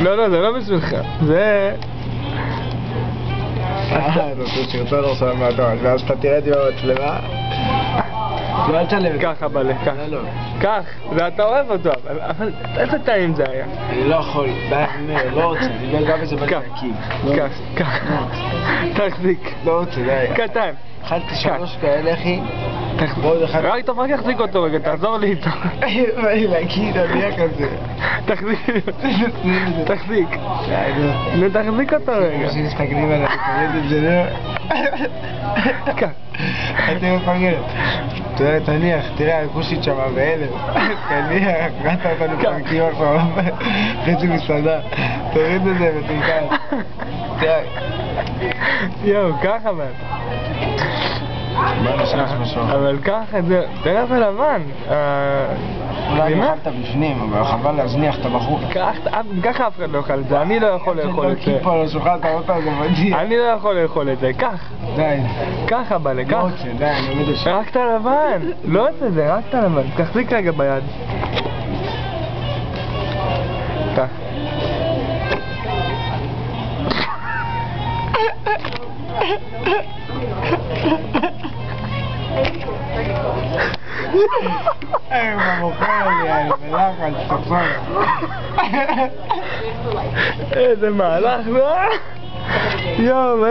לא, זה לא בשבילך. זה... אתה רוצה שרצון עכשיו מהתואר, ואז אתה תראה את זה במצלמה. לא, אל תשלם. ככה בלה, כך. כך, ואתה אוהב אותו, אבל איזה טעים זה היה? אני לא יכול, לא רוצה, אני לא גם איזה בלעקים. כך. תחזיק. לא רוצה, די. קטן. אכלתי 3 כאלה, אחי. רק טוב, רק יחזיק אותו רגע, תעזור לי איתו. בא לי להגיד, אני איך כזה. תחזיק. תחזיק אותו רגע. כשמסתכלים עליו, תגיד את זה, כך. אתה מפגר. תניח, תראה, הכושית שמה ב1000. תניח, קראת אותנו פרקים עכשיו, חצי מסעדה. תוריד את זה ותנקל. תראה. יואו, ככה אבל. אבל ככה זה, תראה זה לבן. אולי אכלת בפנים, אבל חבל להזניח את הבחור. ככה אף אחד לא אוכל את זה, אני לא יכול לאכול את זה. כיפה על השולחן, אתה רואה את זה מדהים. אני לא יכול לאכול את זה, כך. די. ככה בלה, כך. לא רוצה, די, אני עומד לשם. רק את הלבן, לא את זה, רק את הלבן. תחזיק רגע ביד. כך. מה מוכר לי, אני בלחץ, תחזור. איזה מהלך, יואו,